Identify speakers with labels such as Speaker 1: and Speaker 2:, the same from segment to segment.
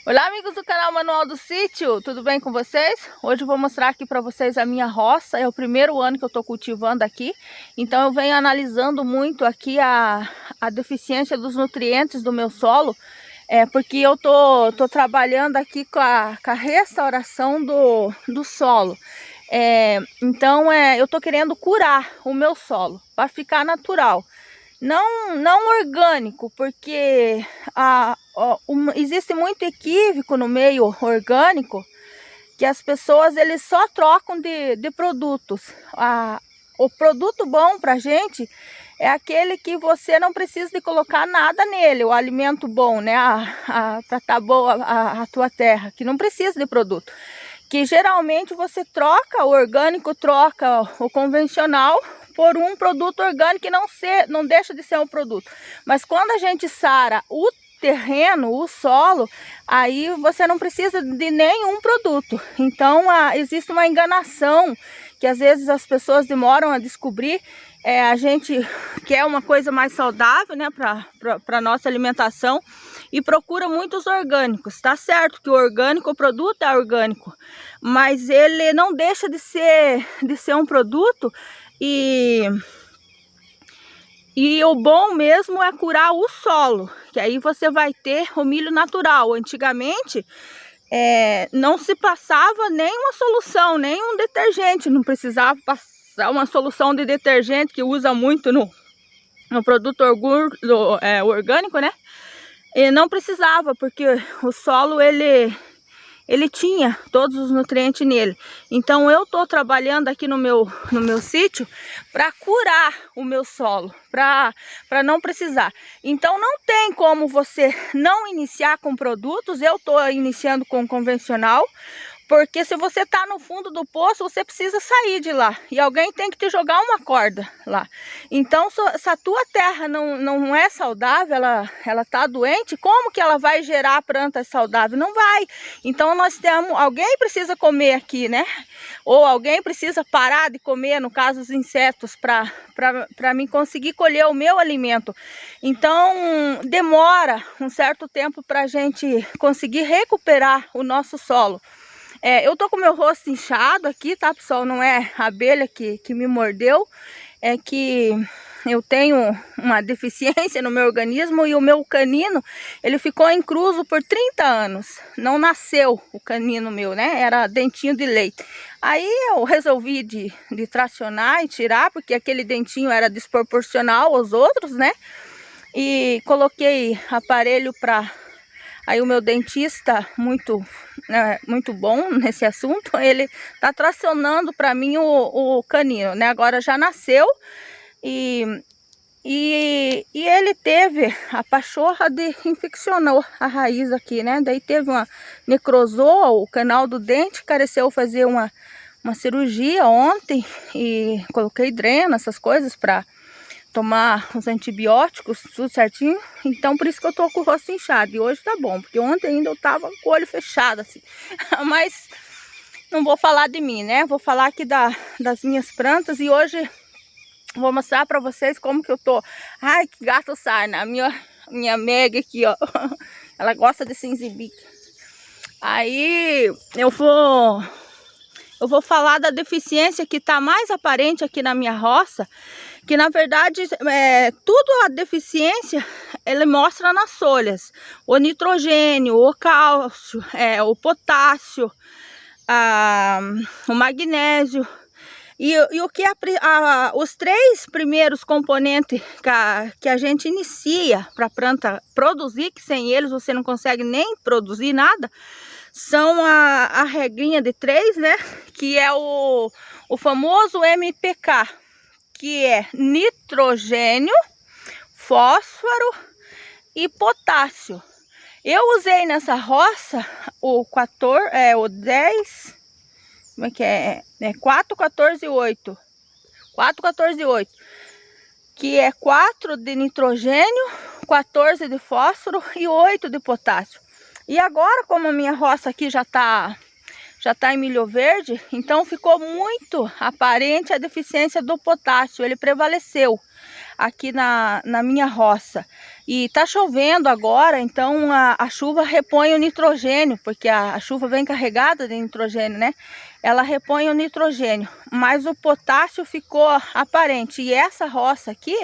Speaker 1: Olá, amigos do canal Manual do Sítio, tudo bem com vocês? Hoje eu vou mostrar aqui para vocês a minha roça. É o primeiro ano que eu estou cultivando aqui, então eu venho analisando muito aqui a deficiência dos nutrientes do meu solo, porque eu tô trabalhando aqui com a restauração do solo. Então eu estou querendo curar o meu solo para ficar natural. Não orgânico, porque existe muito equívoco no meio orgânico, que as pessoas eles só trocam de produtos. O produto bom para a gente é aquele que você não precisa de colocar nada nele, o alimento bom, né? Para estar boa a tua terra, que não precisa de produto. Que geralmente você troca o orgânico, troca o convencional por um produto orgânico que não deixa de ser um produto. Mas quando a gente sara o terreno, o solo, aí você não precisa de nenhum produto. Então existe uma enganação que às vezes as pessoas demoram a descobrir. A gente quer uma coisa mais saudável, né, para nossa alimentação, e procura muitos orgânicos. Tá certo que o orgânico, o produto é orgânico, mas ele não deixa de ser um produto. E o bom mesmo é curar o solo, que aí você vai ter o milho natural. Antigamente não se passava nenhuma solução, nenhum detergente, não precisava passar uma solução de detergente que usa muito no produto orgânico, né? E não precisava, porque o solo ele tinha todos os nutrientes nele. Então eu estou trabalhando aqui no meu sítio para curar o meu solo, para não precisar. Então não tem como você não iniciar com produtos. Eu estou iniciando com convencional, porque se você está no fundo do poço, você precisa sair de lá. E alguém tem que te jogar uma corda lá. Então, se a tua terra não é saudável, ela está doente, como que ela vai gerar plantas saudáveis? Não vai. Então, alguém precisa comer aqui, né? Ou alguém precisa parar de comer, no caso, os insetos, para mim conseguir colher o meu alimento. Então, demora um certo tempo para a gente conseguir recuperar o nosso solo. Eu tô com meu rosto inchado aqui, tá, pessoal? Não é a abelha que me mordeu, é que eu tenho uma deficiência no meu organismo, e o meu canino, ele ficou incluso por 30 anos. Não nasceu o canino meu, né? Era dentinho de leite. Aí eu resolvi de tracionar e tirar, porque aquele dentinho era desproporcional aos outros, né? E coloquei aparelho para... Aí o meu dentista, muito bom nesse assunto, ele tá tracionando para mim o canino, né? Agora já nasceu e ele teve a pachorra infeccionou a raiz aqui, né? Daí teve uma necrosou o canal do dente, careceu fazer uma cirurgia ontem e coloquei dreno, essas coisas para tomar os antibióticos, tudo certinho. Então por isso que eu tô com o rosto inchado. E hoje tá bom, porque ontem ainda eu tava com o olho fechado assim. Mas não vou falar de mim, né? Vou falar aqui das minhas plantas. E hoje vou mostrar pra vocês como que eu tô. Ai, que gato sarna. A minha Meg aqui, ó. Ela gosta de se exibir. Aí eu vou falar da deficiência que tá mais aparente aqui na minha roça, que na verdade tudo a deficiência ele mostra nas folhas: o nitrogênio, o cálcio, o potássio, o magnésio. E o que os três primeiros componentes que a gente inicia para a planta produzir, que sem eles você não consegue nem produzir nada, são a regrinha de 3, né? Que é o famoso MPK, que é nitrogênio, fósforo e potássio. Eu usei nessa roça o 10, como é que é? 4, 14 e 8. 4, 14 e 8. Que é 4 de nitrogênio, 14 de fósforo e 8 de potássio. E agora, como a minha roça aqui já tá em milho verde, então ficou muito aparente a deficiência do potássio. Ele prevaleceu aqui na minha roça. E tá chovendo agora, então a chuva repõe o nitrogênio, porque a chuva vem carregada de nitrogênio, né? Ela repõe o nitrogênio, mas o potássio ficou aparente. E essa roça aqui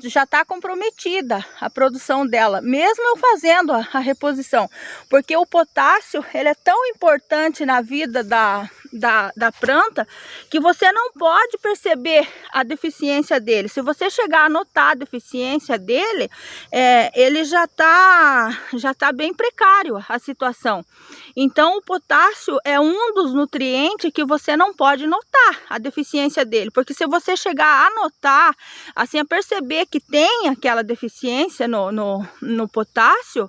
Speaker 1: já está comprometida a produção dela, mesmo eu fazendo a reposição, porque o potássio ele é tão importante na vida da planta que você não pode perceber a deficiência dele. Se você chegar a notar a deficiência dele, ele já tá bem precário a situação. Então o potássio é um dos nutrientes que você não pode notar a deficiência dele, porque se você chegar a notar, assim, a perceber que tem aquela deficiência no potássio,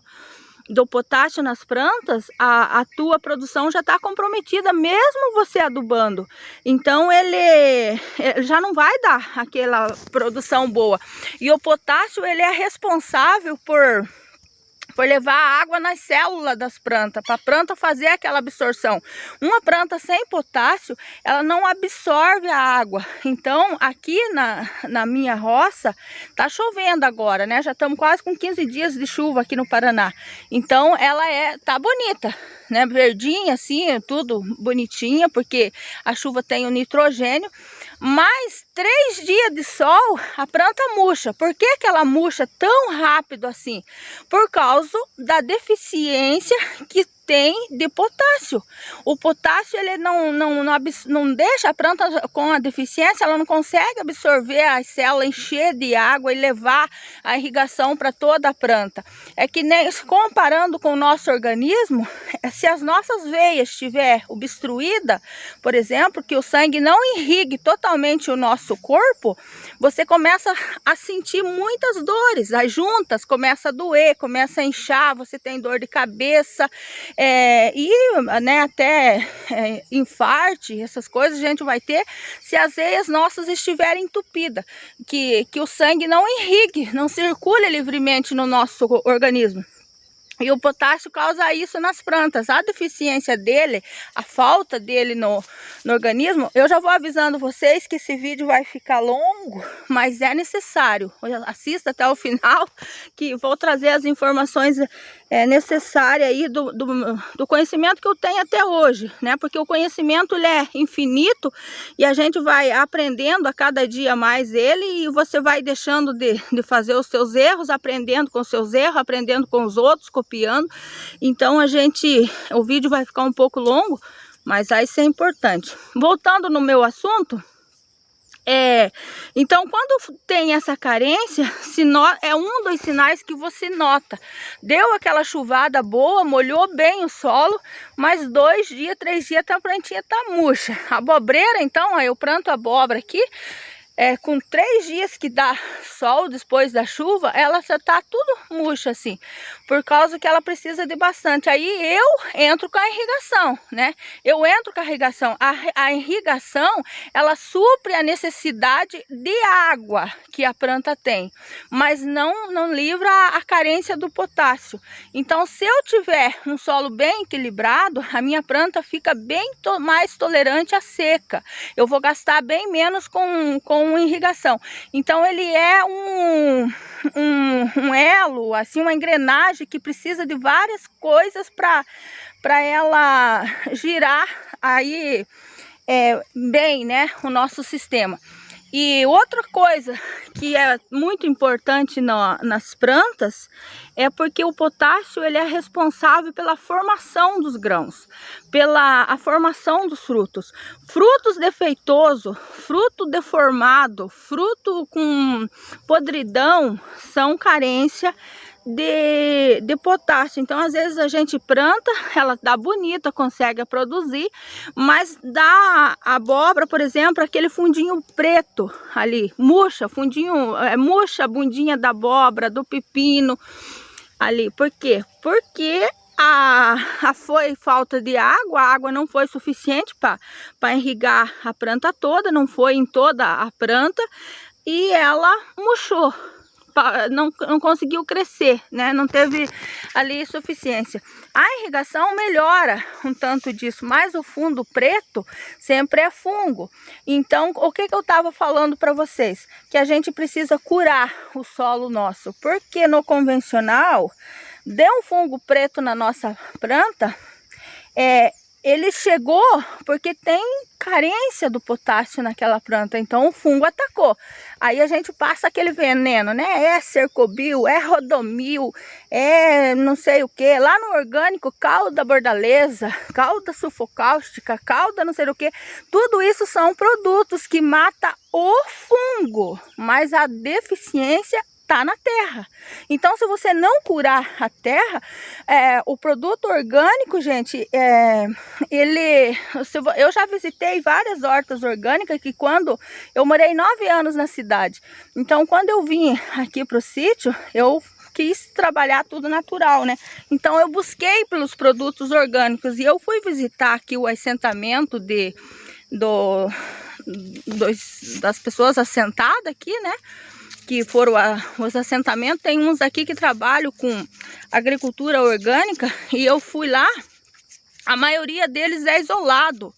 Speaker 1: do potássio nas plantas, a tua produção já está comprometida, mesmo você adubando. Então ele já não vai dar aquela produção boa. E o potássio ele é responsável por levar água nas células das plantas, para a planta fazer aquela absorção. Uma planta sem potássio, ela não absorve a água. Então, aqui na minha roça, tá chovendo agora, né? Já estamos quase com 15 dias de chuva aqui no Paraná. Então, ela tá bonita, né? Verdinha, assim, tudo bonitinha, porque a chuva tem o nitrogênio. Mas 3 dias de sol, a planta murcha. Por que que ela murcha tão rápido assim? Por causa da deficiência que tem de potássio. O potássio ele não deixa a planta com a deficiência, ela não consegue absorver as células, encher de água e levar a irrigação para toda a planta. É que nem comparando com o nosso organismo, se as nossas veias estiver obstruída, por exemplo, que o sangue não irrigue totalmente o nosso corpo, você começa a sentir muitas dores, as juntas começam a doer, começa a inchar, você tem dor de cabeça, né, até infarte, essas coisas a gente vai ter se as veias nossas estiverem entupidas, que o sangue não irrigue, não circule livremente no nosso organismo. E o potássio causa isso nas plantas. A deficiência dele, a falta dele no organismo, eu já vou avisando vocês que esse vídeo vai ficar longo, mas é necessário. Assista até o final, que vou trazer as informações necessárias aí do conhecimento que eu tenho até hoje, né? Porque o conhecimento ele é infinito e a gente vai aprendendo a cada dia mais ele, e você vai deixando de fazer os seus erros, aprendendo com os seus erros, aprendendo com os outros, copiando. Então o vídeo vai ficar um pouco longo, mas isso é importante. Voltando no meu assunto, então quando tem essa carência, é um dos sinais que você nota. Deu aquela chuvada boa, molhou bem o solo, mas 2 dias, 3 dias a plantinha tá murcha. A abobreira, então, eu planto a abóbora aqui, com 3 dias que dá sol depois da chuva, ela já tá tudo murcha assim, por causa que ela precisa de bastante. Aí eu entro com a irrigação, né? Eu entro com a irrigação. A irrigação, ela supre a necessidade de água que a planta tem, mas não livra a carência do potássio. Então, se eu tiver um solo bem equilibrado, a minha planta fica bem mais tolerante à seca. Eu vou gastar bem menos com irrigação. Então ele é um elo, assim, uma engrenagem que precisa de várias coisas para ela girar aí bem, né, o nosso sistema. E outra coisa que é muito importante nas plantas é porque o potássio ele é responsável pela formação dos grãos, pela formação dos frutos. Frutos defeituosos, fruto deformado, fruto com podridão são carência de potássio. Então às vezes a gente planta, ela dá bonita, consegue produzir, mas dá a abóbora, por exemplo, aquele fundinho preto ali, murcha, murcha a bundinha da abóbora, do pepino ali. Por quê? Porque foi falta de água, a água não foi suficiente para irrigar a planta toda, não foi em toda a planta, e ela murchou. não conseguiu crescer, né? Não teve ali suficiência. A irrigação melhora um tanto disso, mas o fundo preto sempre é fungo. Então, o que eu estava falando para vocês? Que a gente precisa curar o solo nosso, porque no convencional, deu um fungo preto na nossa planta, ele chegou porque tem carência do potássio naquela planta, então o fungo atacou. Aí a gente passa aquele veneno, né? É cercobil, é rodomil, é não sei o que. Lá no orgânico, calda bordaleza, calda sulfocáustica, calda não sei o que. Tudo isso são produtos que matam o fungo, mas a deficiência tá na terra. Então, se você não curar a terra, o produto orgânico, gente, eu já visitei várias hortas orgânicas que quando eu morei 9 anos na cidade. Então, quando eu vim aqui pro sítio, eu quis trabalhar tudo natural, né? Então, eu busquei pelos produtos orgânicos e eu fui visitar aqui o assentamento das pessoas assentadas aqui, né? Que foram os assentamentos. Tem uns aqui que trabalham com agricultura orgânica e eu fui lá, a maioria deles é isolado.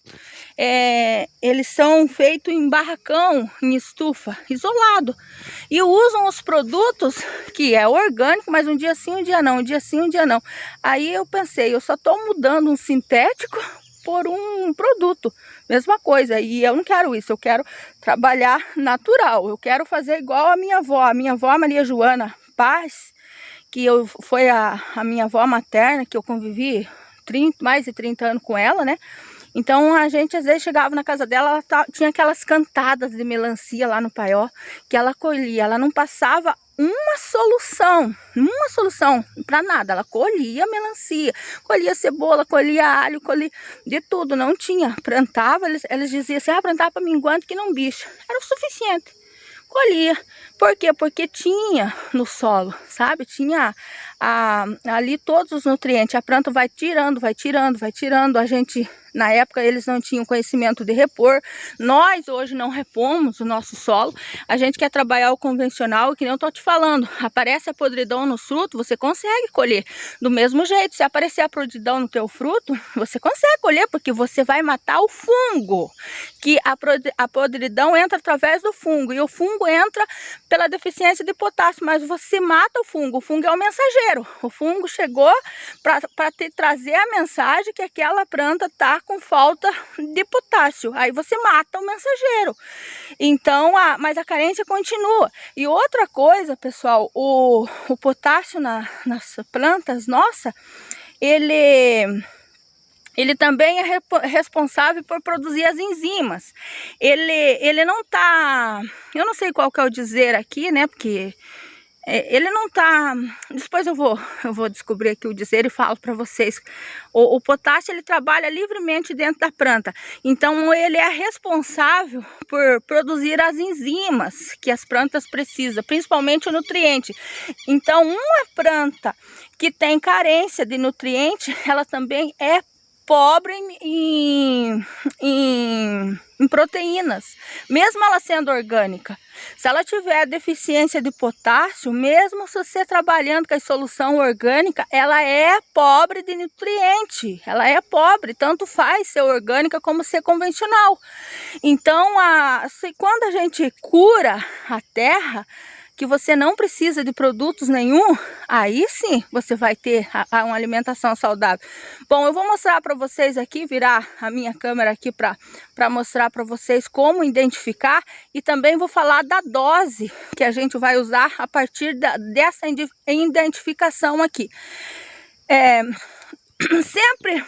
Speaker 1: Eles são feitos em barracão, em estufa, isolado. E usam os produtos que é orgânico, mas um dia sim, um dia não, um dia sim, um dia não. Aí eu pensei, eu só estou mudando um sintético por um produto, mesma coisa, e eu não quero isso, eu quero trabalhar natural, eu quero fazer igual a minha avó Maria Joana Paz, que foi a minha avó materna, que eu convivi mais de 30 anos com ela, né? Então a gente às vezes chegava na casa dela, ela tinha aquelas cantadas de melancia lá no paió, que ela colhia, ela não passava uma solução para nada. Ela colhia melancia, colhia cebola, colhia alho, colhia de tudo, não tinha. Plantava, eles diziam assim, plantar para minguante que não bicha. Era o suficiente. Colhia. Por quê? Porque tinha no solo, sabe? Tinha ali todos os nutrientes. A planta vai tirando, vai tirando, vai tirando. A gente, na época, eles não tinham conhecimento de repor. Nós, hoje, não repomos o nosso solo. A gente quer trabalhar o convencional, que nem eu tô te falando. Aparece a podridão no fruto, você consegue colher. Do mesmo jeito, se aparecer a podridão no teu fruto, você consegue colher, porque você vai matar o fungo. Que a podridão entra através do fungo. E o fungo entra pela deficiência de potássio, mas você mata o fungo é o mensageiro. O fungo chegou para te trazer a mensagem que aquela planta está com falta de potássio. Aí você mata o mensageiro. Então, mas a carência continua. E outra coisa, pessoal, o potássio nas plantas, nossa, ele também é responsável por produzir as enzimas. Ele não tá... Eu não sei qual que é o dizer aqui, né? Porque ele não tá... Depois eu vou descobrir aqui o dizer e falo para vocês. O potássio, ele trabalha livremente dentro da planta. Então, ele é responsável por produzir as enzimas que as plantas precisam, principalmente o nutriente. Então, uma planta que tem carência de nutriente, ela também é pobre em proteínas, mesmo ela sendo orgânica. Se ela tiver deficiência de potássio, mesmo se você trabalhando com a solução orgânica, ela é pobre de nutriente, ela é pobre, tanto faz ser orgânica como ser convencional. Então, quando a gente cura a terra, que você não precisa de produtos nenhum, aí sim você vai ter uma alimentação saudável. Bom, eu vou mostrar para vocês aqui, virar a minha câmera aqui para mostrar para vocês como identificar, e também vou falar da dose que a gente vai usar a partir dessa identificação aqui. Sempre...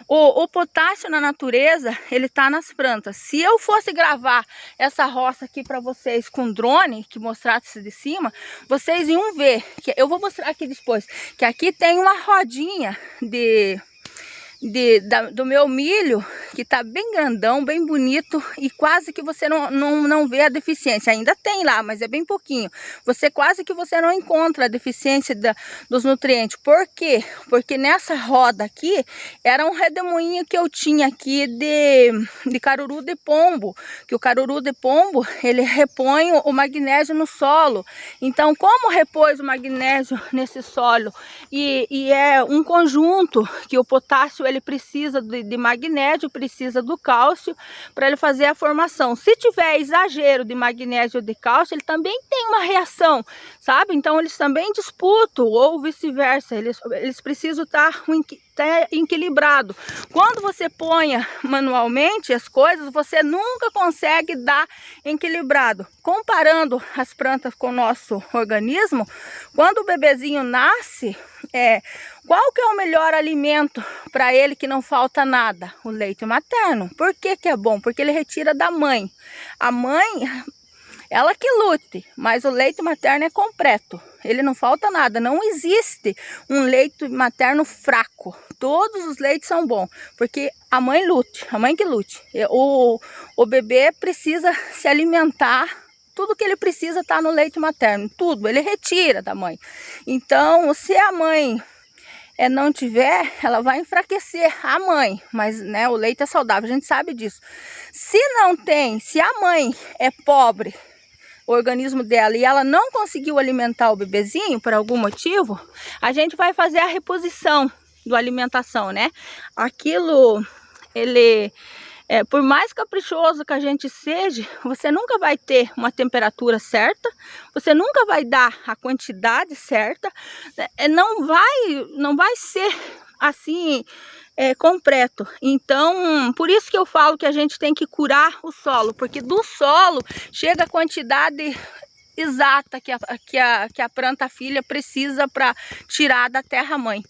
Speaker 1: O potássio na natureza, ele tá nas plantas. Se eu fosse gravar essa roça aqui para vocês com drone, que mostrasse de cima, vocês iam ver, que eu vou mostrar aqui depois, que aqui tem uma rodinha do meu milho, que tá bem grandão, bem bonito e quase que você não vê a deficiência. Ainda tem lá, mas é bem pouquinho. Quase que você não encontra a deficiência dos nutrientes. Por quê? Porque nessa roda aqui era um redemoinho que eu tinha aqui de caruru de pombo, que o caruru de pombo, ele repõe o magnésio no solo. Então, como repôs o magnésio nesse solo e é um conjunto que o potássio ele precisa de magnésio, precisa do cálcio para ele fazer a formação. Se tiver exagero de magnésio ou de cálcio, ele também tem uma reação, sabe? Então eles também disputam ou vice-versa, eles precisam estar equilibrado. Quando você põe manualmente as coisas, você nunca consegue dar equilibrado. Comparando as plantas com o nosso organismo, quando o bebezinho nasce, qual que é o melhor alimento para ele que não falta nada? O leite materno. Por que que é bom? Porque ele retira da mãe. A mãe, ela que lute, mas o leite materno é completo. Ele não falta nada. Não existe um leite materno fraco. Todos os leites são bons, porque a mãe lute, a mãe que lute. O bebê precisa se alimentar. Tudo que ele precisa está no leite materno, tudo, ele retira da mãe. Então, se a mãe não tiver, ela vai enfraquecer a mãe, mas né, o leite é saudável, a gente sabe disso. Se não tem, se a mãe é pobre, o organismo dela, e ela não conseguiu alimentar o bebezinho por algum motivo, a gente vai fazer a reposição da alimentação, né? Aquilo, por mais caprichoso que a gente seja, você nunca vai ter uma temperatura certa, você nunca vai dar a quantidade certa, não vai ser assim completo. Então, por isso que eu falo que a gente tem que curar o solo, porque do solo chega a quantidade exata que a planta filha precisa para tirar da terra-mãe.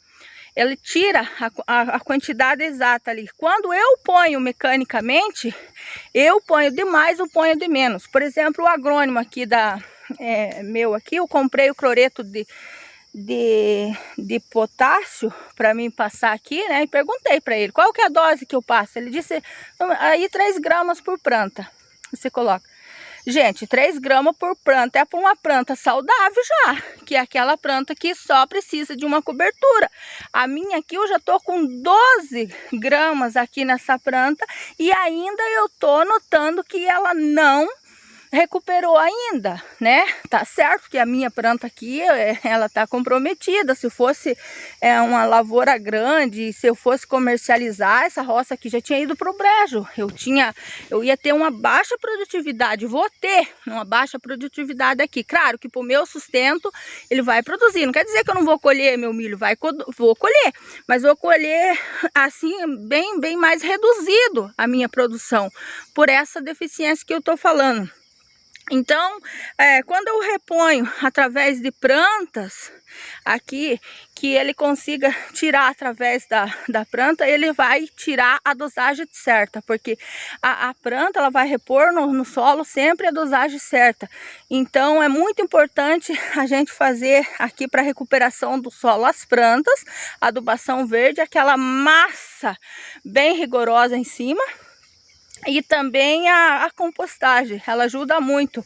Speaker 1: Ele tira a quantidade exata ali. Quando eu ponho mecanicamente, eu ponho de mais ou ponho de menos. Por exemplo, o agrônomo aqui meu aqui, eu comprei o cloreto de potássio para mim passar aqui, né? E perguntei para ele, qual que é a dose que eu passo? Ele disse, aí 3 gramas por planta. Você coloca. Gente, 3 gramas por planta é para uma planta saudável já, que é aquela planta que só precisa de uma cobertura. A minha aqui eu já tô com 12 gramas aqui nessa planta e ainda eu tô notando que ela não recuperou ainda, né? Tá certo que a minha planta aqui, ela tá comprometida. Se fosse uma lavoura grande, se eu fosse comercializar, essa roça aqui já tinha ido pro brejo. Eu ia ter uma baixa produtividade, vou ter uma baixa produtividade aqui. Claro que pro meu sustento ele vai produzir. Não quer dizer que eu não vou colher meu milho, vou colher, mas vou colher assim bem mais reduzido a minha produção por essa deficiência que eu tô falando. Então, quando eu reponho através de plantas aqui, que ele consiga tirar através da planta, ele vai tirar a dosagem certa, porque a planta ela vai repor no solo sempre a dosagem certa. Então, é muito importante a gente fazer aqui para recuperação do solo as plantas, adubação verde, aquela massa bem rigorosa em cima. E também a compostagem, ela ajuda muito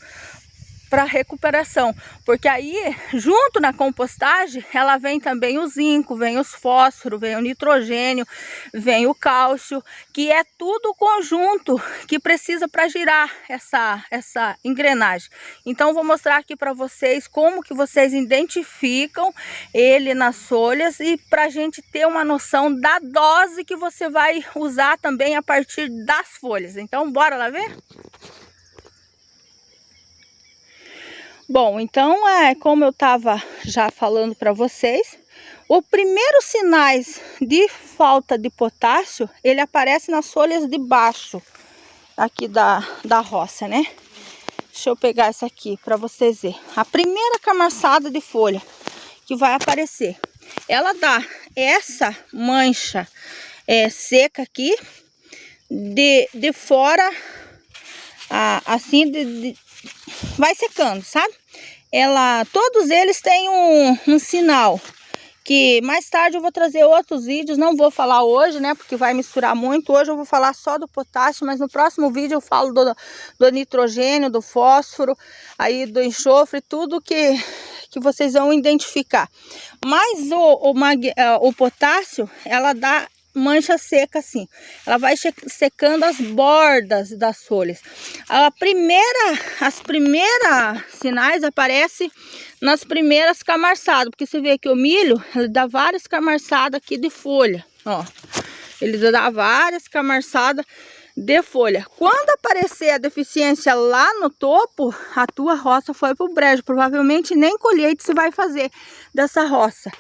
Speaker 1: para recuperação, porque aí junto na compostagem ela vem também o zinco, vem os fósforos, vem o nitrogênio, vem o cálcio, que é tudo conjunto que precisa para girar essa engrenagem. Então vou mostrar aqui para vocês como que vocês identificam ele nas folhas e para a gente ter uma noção da dose que você vai usar também a partir das folhas. Então bora lá ver? Bom, então como eu estava já falando para vocês, o primeiro sinais de falta de potássio, ele aparece nas folhas de baixo aqui da roça, né? Deixa eu pegar essa aqui para vocês verem. A primeira camaçada de folha que vai aparecer, ela dá essa mancha seca aqui, de fora, assim, vai secando, sabe? Todos eles têm um sinal que mais tarde eu vou trazer outros vídeos, não vou falar hoje, né, porque vai misturar muito. Hoje eu vou falar só do potássio, mas no próximo vídeo eu falo do nitrogênio, do fósforo, aí do enxofre, tudo que vocês vão identificar. Mas o potássio, ela dá mancha seca assim, ela vai secando as bordas das folhas. As primeiras sinais aparecem nas primeiras camarçadas, porque você vê que o milho, ele dá várias camarçadas aqui de folha, ó, ele dá várias camarçadas de folha. Quando aparecer a deficiência lá no topo, a tua roça foi pro brejo. Provavelmente nem colheita você vai fazer dessa roça.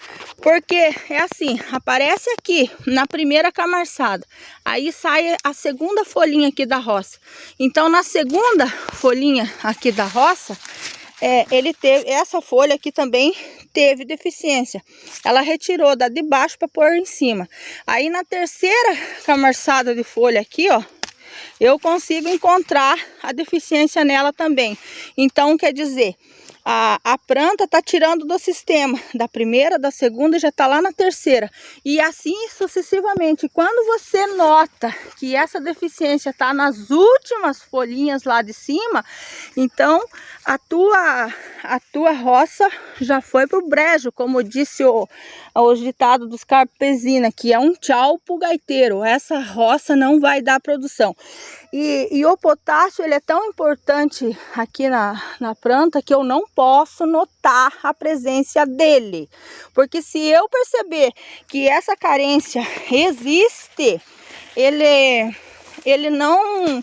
Speaker 1: Porque é assim, aparece aqui na primeira camarçada, aí sai a segunda folhinha aqui da roça. Então na segunda folhinha aqui da roça, ele teve, essa folha aqui também teve deficiência. Ela retirou da de baixo para pôr em cima. Aí na terceira camarçada de folha aqui, ó, eu consigo encontrar a deficiência nela também. Então, quer dizer, a planta está tirando do sistema, da primeira, da segunda e já está lá na terceira. E assim sucessivamente. Quando você nota que essa deficiência está nas últimas folhinhas lá de cima, então a tua roça já foi para o brejo, como disse o ditado dos campesinos, que é um tchau pro gaiteiro. Essa roça não vai dar produção. E o potássio, ele é tão importante aqui na planta que eu não posso notar a presença dele. Porque se eu perceber que essa carência existe, ele não...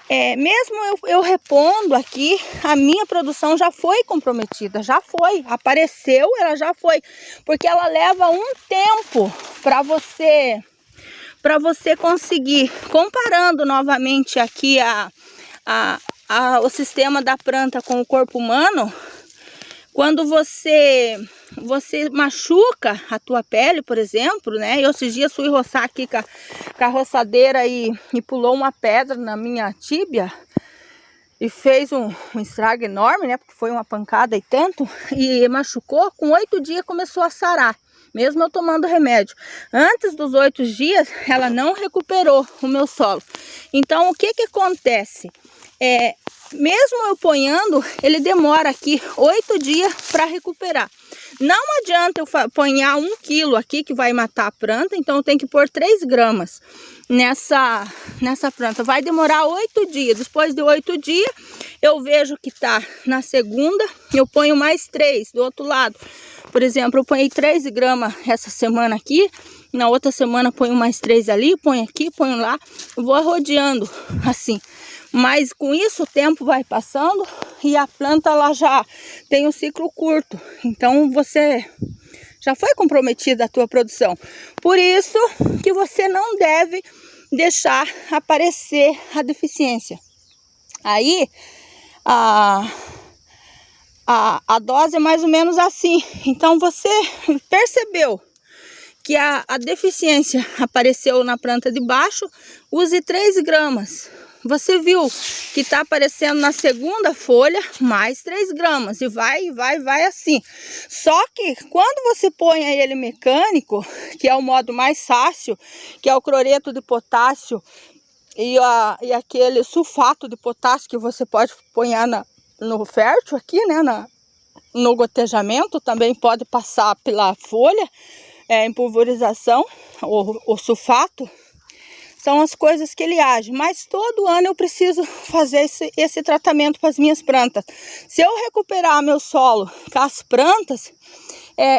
Speaker 1: mesmo eu repondo aqui, a minha produção já foi comprometida, já foi, apareceu, ela já foi, porque ela leva um tempo para você conseguir, comparando novamente aqui o sistema da planta com o corpo humano. Quando você machuca a tua pele, por exemplo, né? Eu esses dias fui roçar aqui com a roçadeira e pulou uma pedra na minha tíbia e fez um estrago enorme, né? Porque foi uma pancada e tanto, e machucou. Com 8 dias começou a sarar, mesmo eu tomando remédio. Antes dos 8 dias, ela não recuperou o meu solo. Então, o que acontece? Mesmo eu ponhando, ele demora aqui 8 dias para recuperar. Não adianta eu ponhar 1 quilo aqui que vai matar a planta, então eu tenho que pôr 3 gramas nessa planta. Vai demorar 8 dias. Depois de 8 dias, eu vejo que tá na segunda, eu ponho mais 3 do outro lado. Por exemplo, eu ponho 3 gramas essa semana aqui, na outra semana ponho mais 3 ali, ponho aqui, ponho lá, vou rodeando assim. Mas com isso o tempo vai passando e a planta ela já tem um ciclo curto. Então você já foi comprometida a tua produção. Por isso que você não deve deixar aparecer a deficiência. Aí a dose é mais ou menos assim. Então você percebeu que a deficiência apareceu na planta de baixo, use 3 gramas. Você viu que está aparecendo na segunda folha, mais 3 gramas. E vai assim. Só que quando você põe ele mecânico, que é o modo mais fácil, que é o cloreto de potássio e aquele sulfato de potássio que você pode pôr no fértil aqui, né? No gotejamento, também pode passar pela folha, em pulverização, o sulfato. São as coisas que ele age, mas todo ano eu preciso fazer esse tratamento para as minhas plantas. Se eu recuperar meu solo com as plantas,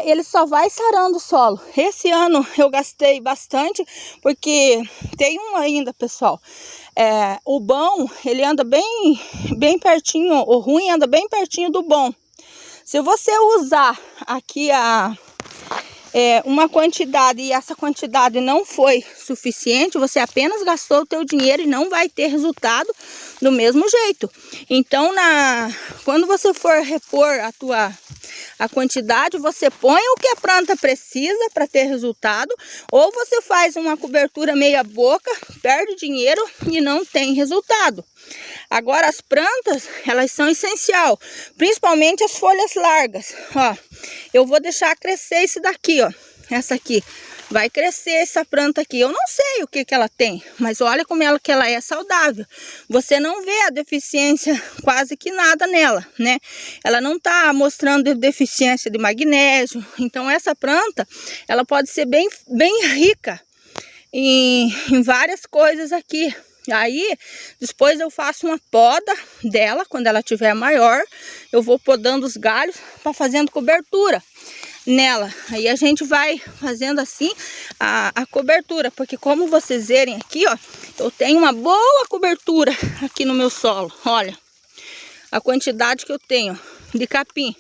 Speaker 1: ele só vai sarando o solo. Esse ano eu gastei bastante, porque tem um ainda, pessoal. O bom, ele anda bem pertinho, o ruim anda bem pertinho do bom. Se você usar aqui uma quantidade e essa quantidade não foi suficiente, você apenas gastou o teu dinheiro e não vai ter resultado do mesmo jeito. Então, quando você for repor a quantidade, você põe o que a planta precisa para ter resultado, ou você faz uma cobertura meia boca, perde dinheiro e não tem resultado. Agora as plantas, elas são essencial, principalmente as folhas largas. Ó, eu vou deixar crescer esse daqui, ó, essa aqui. Vai crescer essa planta aqui. Eu não sei o que ela tem, mas olha como ela é saudável. Você não vê a deficiência quase que nada nela, né? Ela não tá mostrando deficiência de magnésio. Então essa planta, ela pode ser bem rica em várias coisas aqui. Aí, depois eu faço uma poda dela, quando ela tiver maior, eu vou podando os galhos para fazendo cobertura nela. Aí a gente vai fazendo assim a cobertura, porque como vocês verem aqui, ó, eu tenho uma boa cobertura aqui no meu solo. Olha a quantidade que eu tenho de capim.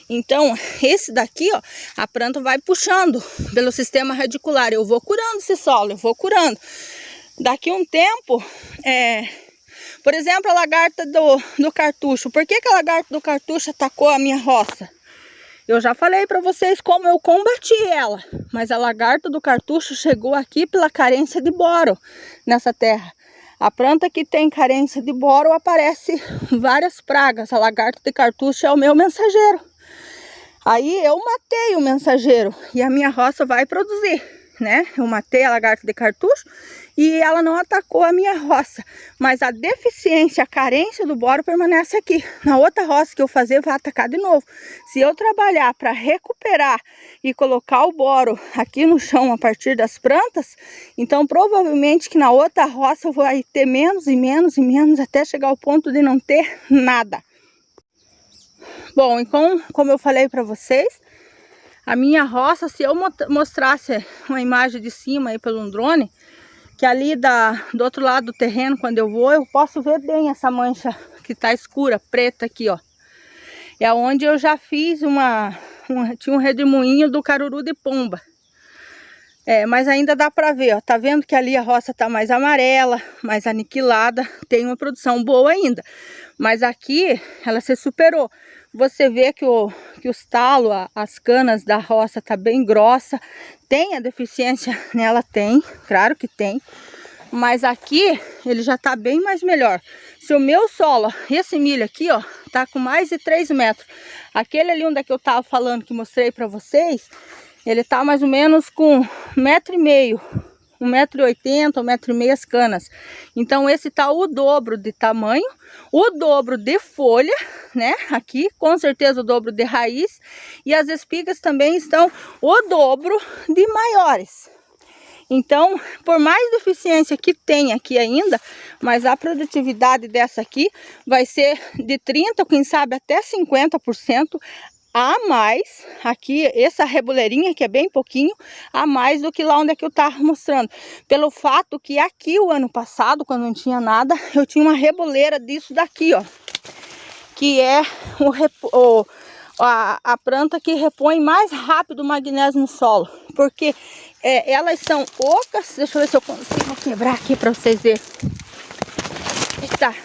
Speaker 1: Então, esse daqui, ó, a planta vai puxando pelo sistema radicular. Eu vou curando esse solo, eu vou curando. Daqui um tempo, por exemplo, a lagarta do cartucho. Por que a lagarta do cartucho atacou a minha roça? Eu já falei para vocês como eu combati ela, mas a lagarta do cartucho chegou aqui pela carência de boro nessa terra. A planta que tem carência de boro aparece várias pragas. A lagarta de cartucho é o meu mensageiro. Aí eu matei o mensageiro e a minha roça vai produzir, né? Eu matei a lagarta de cartucho e ela não atacou a minha roça, mas a deficiência, a carência do boro permanece aqui. Na outra roça que eu fazer vai atacar de novo. Se eu trabalhar para recuperar e colocar o boro aqui no chão a partir das plantas, então provavelmente que na outra roça eu vou ter menos e menos e menos até chegar ao ponto de não ter nada. Bom, então, como eu falei para vocês, a minha roça, se eu mostrasse uma imagem de cima aí pelo drone, que ali do outro lado do terreno, quando eu vou, eu posso ver bem essa mancha que tá escura, preta aqui, ó. É onde eu já fiz tinha um redemoinho do caruru de pomba. Mas ainda dá para ver, ó. Tá vendo que ali a roça tá mais amarela, mais aniquilada, tem uma produção boa ainda. Mas aqui ela se superou. Você vê que os talos, as canas da roça tá bem grossa. Tem a deficiência nela? Tem, claro que tem. Mas aqui ele já tá bem mais melhor. Se o meu solo, esse milho aqui, ó, tá com mais de 3 metros. Aquele ali onde é que eu tava falando, que mostrei pra vocês, ele tá mais ou menos com 1,5 metro, 1,80 m, 1,5 m as canas. Então esse tá o dobro de tamanho, o dobro de folha, né? Aqui com certeza o dobro de raiz, e as espigas também estão o dobro de maiores. Então, por mais deficiência que tem aqui ainda, mas a produtividade dessa aqui vai ser de 30%, quem sabe até 50% a mais. Aqui, essa reboleirinha que é bem pouquinho, a mais do que lá onde é que eu tava mostrando. Pelo fato que aqui o ano passado, quando não tinha nada, eu tinha uma reboleira disso daqui, ó. Que é a planta que repõe mais rápido o magnésio no solo. Porque elas são ocas. Deixa eu ver se eu consigo quebrar aqui para vocês verem. Eita.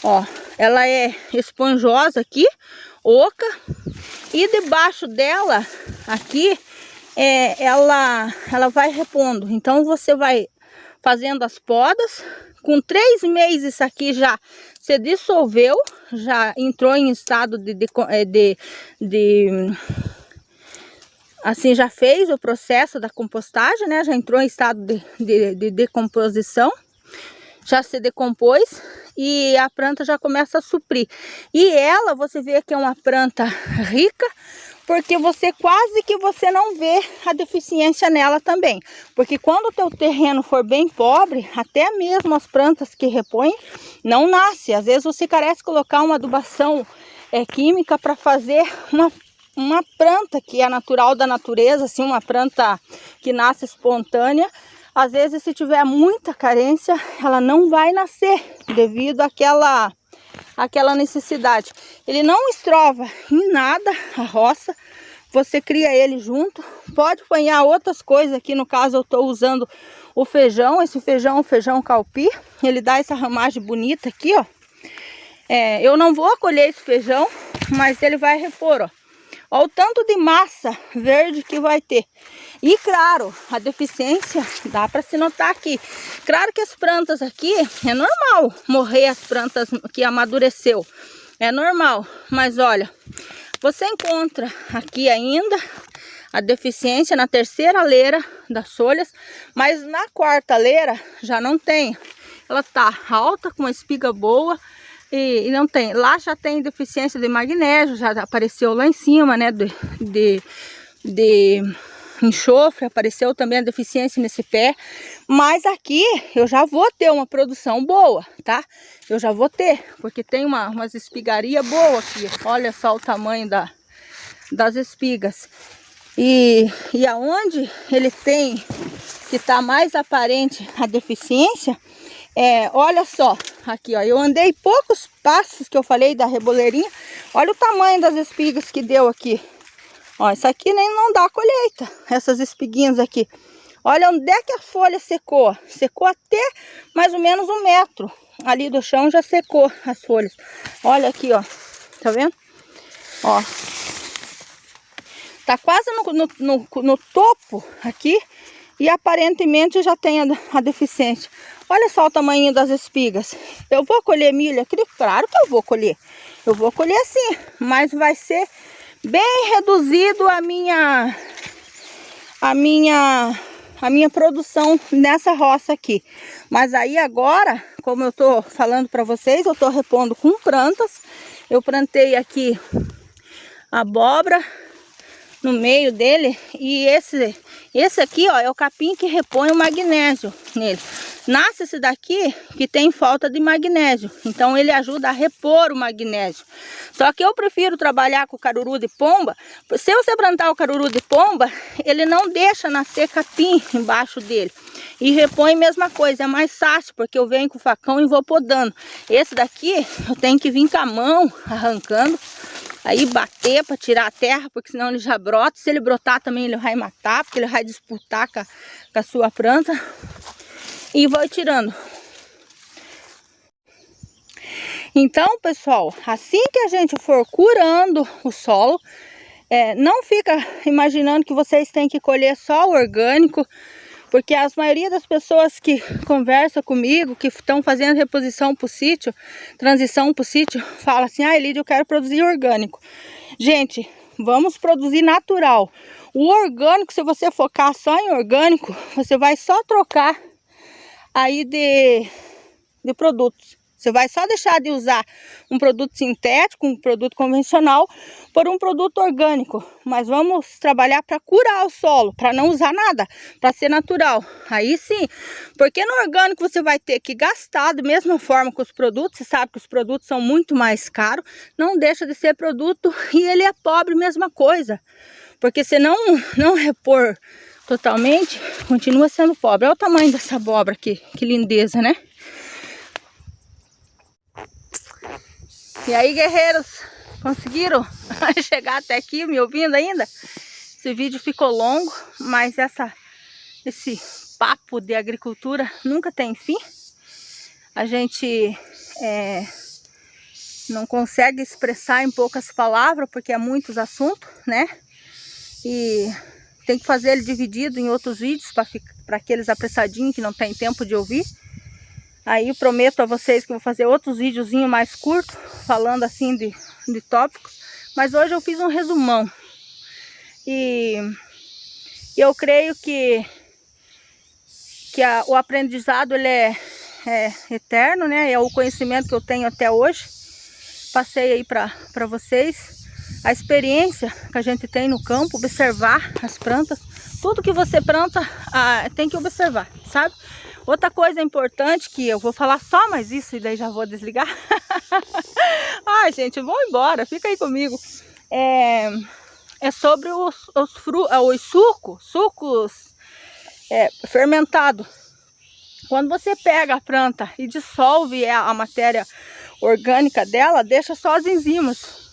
Speaker 1: Ó, ela é esponjosa aqui, oca. E debaixo dela, aqui, ela vai repondo. Então você vai fazendo as podas. Com 3 meses isso aqui já se dissolveu, já entrou em estado assim, já fez o processo da compostagem, né? Já entrou em estado de decomposição, já se decompôs e a planta já começa a suprir. E ela, você vê que é uma planta rica, porque você quase que você não vê a deficiência nela também. Porque quando o teu terreno for bem pobre, até mesmo as plantas que repõem não nascem. Às vezes você carece de colocar uma adubação química para fazer uma planta que é natural da natureza, assim, uma planta que nasce espontânea. Às vezes, se tiver muita carência, ela não vai nascer devido àquela necessidade. Ele não estrova em nada a roça, você cria ele junto. Pode apanhar outras coisas, aqui no caso eu estou usando o feijão, esse feijão é um feijão calpi, ele dá essa ramagem bonita aqui, ó. Eu não vou colher esse feijão, mas ele vai repor, ó. Olha o tanto de massa verde que vai ter. E claro, a deficiência dá para se notar aqui. Claro que as plantas aqui, é normal morrer as plantas que amadureceu. É normal, mas olha, você encontra aqui ainda a deficiência na terceira leira das folhas, mas na quarta leira já não tem. Ela tá alta, com uma espiga boa e não tem. Lá já tem deficiência de magnésio, já apareceu lá em cima, né, de enxofre, apareceu também a deficiência nesse pé, mas aqui eu já vou ter uma produção boa, tá? Eu já vou ter, porque tem umas espigarias boas aqui, olha só o tamanho das espigas. E aonde ele tem que tá mais aparente a deficiência, olha só, aqui ó, eu andei poucos passos que eu falei da reboleirinha, olha o tamanho das espigas que deu aqui. Ó, isso aqui nem não dá colheita, essas espiguinhas aqui. Olha onde é que a folha secou. Secou até mais ou menos 1 metro. Ali do chão já secou as folhas. Olha aqui, ó. Tá vendo? Ó. Tá quase no topo aqui. E aparentemente já tem a deficiência. Olha só o tamanho das espigas. Eu vou colher milho aqui? Claro que eu vou colher. Eu vou colher sim, mas vai ser bem reduzido a minha produção nessa roça aqui. Mas aí agora, como eu tô falando para vocês, eu tô repondo com plantas. Eu plantei aqui abóbora no meio dele e esse aqui, ó, é o capim que repõe o magnésio nele. Nasce esse daqui que tem falta de magnésio, então ele ajuda a repor o magnésio. Só que eu prefiro trabalhar com o caruru de pomba. Se você plantar o caruru de pomba, ele não deixa nascer capim embaixo dele. E repõe a mesma coisa, é mais fácil, porque eu venho com o facão e vou podando. Esse daqui eu tenho que vir com a mão arrancando, aí bater para tirar a terra, porque senão ele já brota. Se ele brotar também ele vai matar, porque ele vai disputar com a sua planta. E vou tirando. Então, pessoal, assim que a gente for curando o solo, não fica imaginando que vocês têm que colher só o orgânico, porque a maioria das pessoas que conversam comigo, que estão fazendo reposição para o sítio, transição para o sítio, fala assim: ah, Lídia, eu quero produzir orgânico. Gente, vamos produzir natural. O orgânico, se você focar só em orgânico, você vai só trocar aí de produtos. Você vai só deixar de usar um produto sintético, um produto convencional, por um produto orgânico. Mas vamos trabalhar para curar o solo, para não usar nada, para ser natural. Aí sim, porque no orgânico você vai ter que gastar da mesma forma que os produtos. Você sabe que os produtos são muito mais caros, não deixa de ser produto e ele é pobre, mesma coisa. Porque se não repor totalmente, continua sendo pobre. Olha o tamanho dessa abóbora aqui, que lindeza, né? E aí, guerreiros, conseguiram chegar até aqui, me ouvindo ainda? Esse vídeo ficou longo, mas esse papo de agricultura nunca tem fim. A gente não consegue expressar em poucas palavras, porque é muitos assuntos, né? E tem que fazer ele dividido em outros vídeos para aqueles apressadinhos que não tem tempo de ouvir. Aí eu prometo a vocês que eu vou fazer outros videozinhos mais curtos, falando assim de tópicos. Mas hoje eu fiz um resumão. E eu creio que o aprendizado ele é eterno, né? É o conhecimento que eu tenho até hoje. Passei aí para vocês a experiência que a gente tem no campo, observar as plantas. Tudo que você planta tem que observar, sabe? Outra coisa importante que eu vou falar só mais isso e daí já vou desligar. Ai, gente, vão embora, fica aí comigo. É sobre os sucos fermentados. Quando você pega a planta e dissolve a matéria orgânica dela, deixa só as enzimas.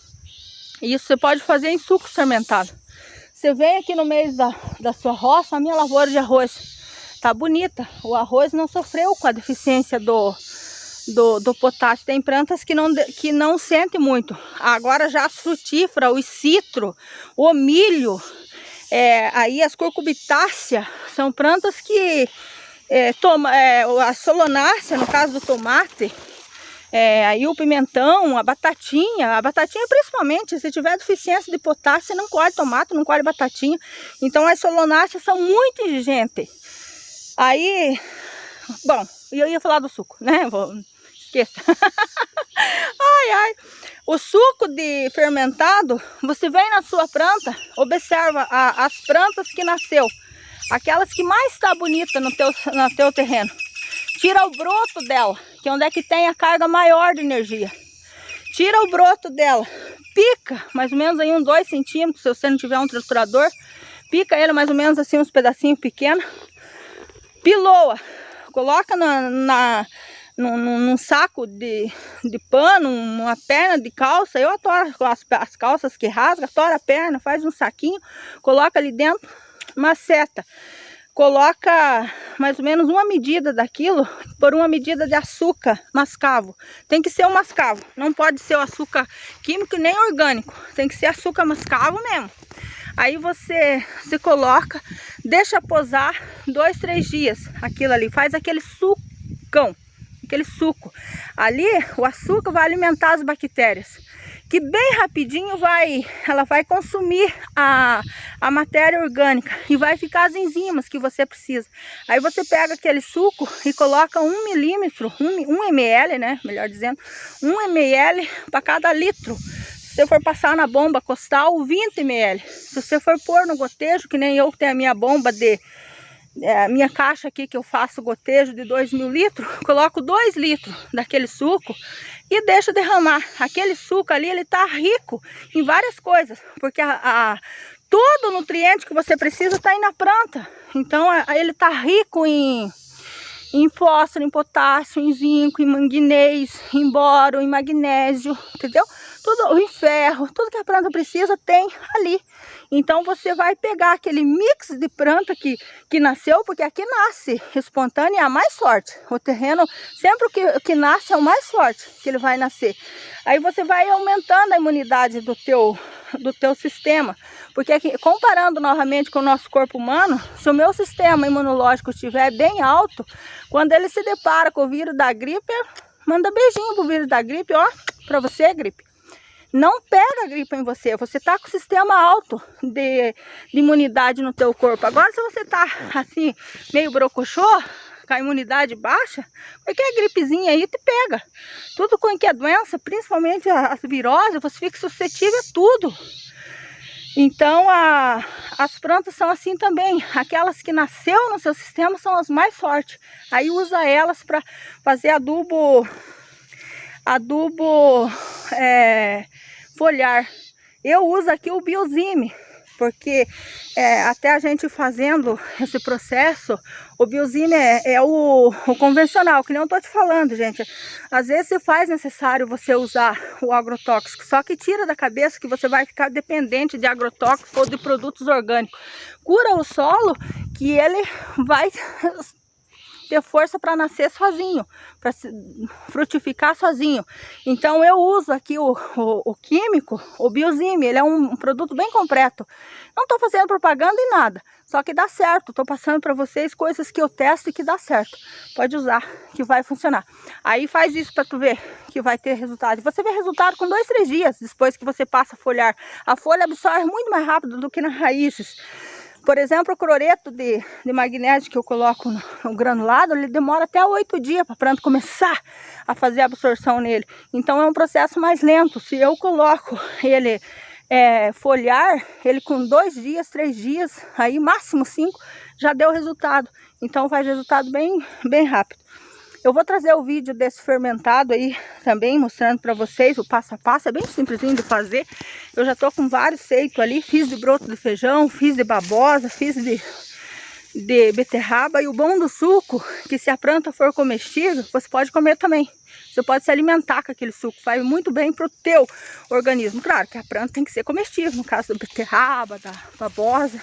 Speaker 1: Isso você pode fazer em suco fermentado. Você vem aqui no meio da sua roça, a minha lavoura de arroz tá bonita. O arroz não sofreu com a deficiência do potássio. Tem plantas que não sentem muito. Agora já as frutíferas, os citros, o milho, Aí as curcubitáceas são plantas que a Solanacea, no caso do tomate, aí o pimentão, a batatinha principalmente, se tiver deficiência de potássio, você não colhe tomate, não colhe batatinha. Então as Solanacea são muito exigentes. Aí, bom, eu ia falar do suco, né? Esqueça. O suco de fermentado, você vem na sua planta, observa as plantas que nasceu, aquelas que mais está bonita no teu terreno. Tira o broto dela, que é onde é que tem a carga maior de energia. Tira o broto dela, pica mais ou menos aí uns 2 centímetros, se você não tiver um triturador, pica ele mais ou menos assim uns pedacinhos pequenos, piloa, coloca num saco de pano, uma perna de calça. Eu atoro as calças que rasga, atora a perna, faz um saquinho, coloca ali dentro, maceta. Coloca mais ou menos uma medida daquilo por uma medida de açúcar mascavo. Tem que ser o mascavo, não pode ser o açúcar químico nem orgânico. Tem que ser açúcar mascavo mesmo. Aí você coloca, deixa posar 2, 3 dias. Aquilo ali faz aquele sucão, aquele suco. Ali o açúcar vai alimentar as bactérias, que bem rapidinho ela vai consumir a matéria orgânica e vai ficar as enzimas que você precisa. Aí você pega aquele suco e coloca 1 milímetro, 1 ml, né, melhor dizendo, 1 ml para cada litro. Se você for passar na bomba costal, 20 ml. Se você for pôr no gotejo, que nem eu que tenho a minha bomba a minha caixa aqui que eu faço gotejo de 2.000 litros, coloco 2 litros daquele suco e deixo derramar. Aquele suco ali, ele tá rico em várias coisas, porque todo o nutriente que você precisa está aí na planta. Então ele tá rico em fósforo, em potássio, em zinco, em manganês, em boro, em magnésio, entendeu? Tudo, em ferro, tudo que a planta precisa tem ali. Então você vai pegar aquele mix de planta que nasceu, porque aqui nasce espontâneo, é a mais forte. O terreno, sempre o que nasce é o mais forte que ele vai nascer. Aí você vai aumentando a imunidade do teu sistema. Porque aqui, comparando novamente com o nosso corpo humano, se o meu sistema imunológico estiver bem alto, quando ele se depara com o vírus da gripe, manda beijinho pro vírus da gripe, ó, pra você, gripe. Não pega a gripe em você, você tá com o sistema alto de imunidade no teu corpo. Agora se você tá assim, meio brocochô, com a imunidade baixa, qualquer gripezinha aí te pega. Tudo com que é doença, principalmente as viroses, você fica suscetível a tudo. Então as plantas são assim também, aquelas que nasceu no seu sistema são as mais fortes. Aí usa elas para fazer adubo foliar. Eu uso aqui o Biozime, porque até a gente fazendo esse processo, o Biozime é o convencional, que nem eu estou te falando, gente. Às vezes se faz necessário você usar o agrotóxico, só que tira da cabeça que você vai ficar dependente de agrotóxico ou de produtos orgânicos. Cura o solo, que ele vai ter força para nascer sozinho, para frutificar sozinho. Então eu uso aqui o químico, o Biozime, ele é um produto bem completo. Não estou fazendo propaganda em nada, só que dá certo. Estou passando para vocês coisas que eu testo e que dá certo. Pode usar, que vai funcionar. Aí faz isso para tu ver que vai ter resultado. Você vê resultado com 2, 3 dias depois que você passa a folhar. A folha absorve muito mais rápido do que nas raízes. Por exemplo, o cloreto de magnésio que eu coloco no granulado, ele demora até 8 dias para a planta começar a fazer a absorção nele. Então é um processo mais lento. Se eu coloco ele foliar, ele com 2 dias, 3 dias, aí máximo 5, já deu resultado. Então faz resultado bem rápido. Eu vou trazer o vídeo desse fermentado aí também, mostrando para vocês o passo a passo. É bem simplesinho de fazer. Eu já tô com vários feitos ali. Fiz de broto de feijão, fiz de babosa, fiz de beterraba. E o bom do suco, que se a planta for comestível, você pode comer também. Você pode se alimentar com aquele suco. Faz muito bem pro teu organismo. Claro que a planta tem que ser comestível, no caso da beterraba, da babosa.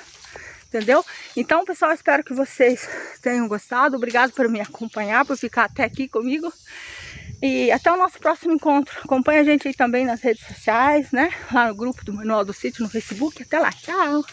Speaker 1: Entendeu? Então, pessoal, espero que vocês tenham gostado. Obrigado por me acompanhar, por ficar até aqui comigo. E até o nosso próximo encontro. Acompanha a gente aí também nas redes sociais, né? Lá no grupo do Manual do Sítio, no Facebook. Até lá. Tchau!